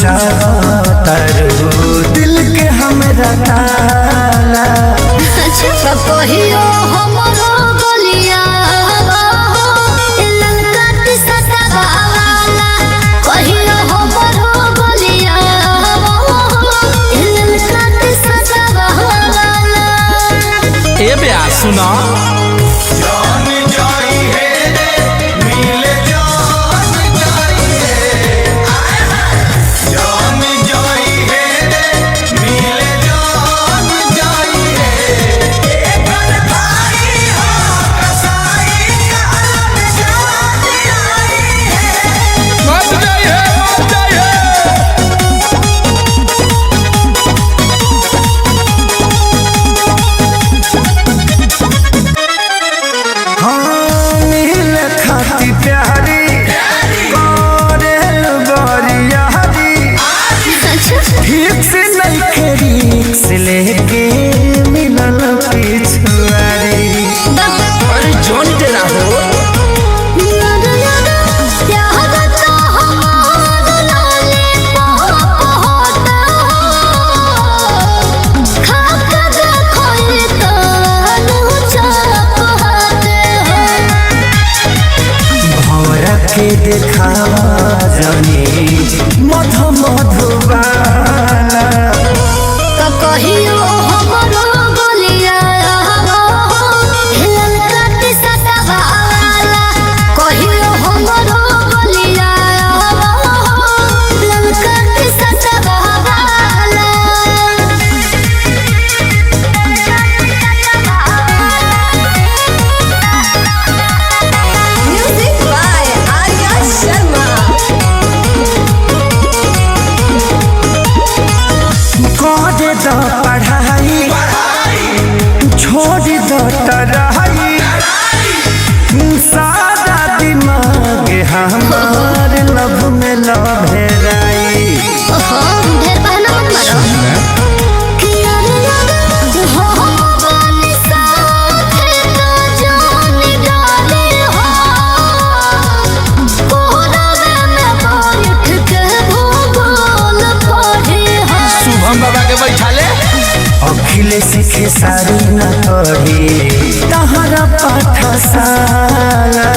चाहतारू दिल के हमरा ताला। अच्छा कहियो हमरो गलिया ललका टिसटा वाला कहियो हमरो गलिया ललका टिसटा वाला। ए बे सुना लेके मिलल पिछुआरी अरे जोन तेरा हो भौरा के देखावा जानी मधु मधुबाला। कहियो हमरो गलिया ललका टिसटा वाला कहियो हमरो गलिया ललका टिसटा वाला। Music by Arya Sharma. करे द पढ़ाई छोड़ द तराई सादा दिमाग हमार लव में लभेराई। ढेर बहाना मत मारो कि यार हो बनी साथे तो जानी डाले हो कोहरावे में बैठ के भूगोल पढ़े हो। शुभम बाबा के बैठा ले अखिलेश के सारी न पढ़ी तहरा पाठशाला।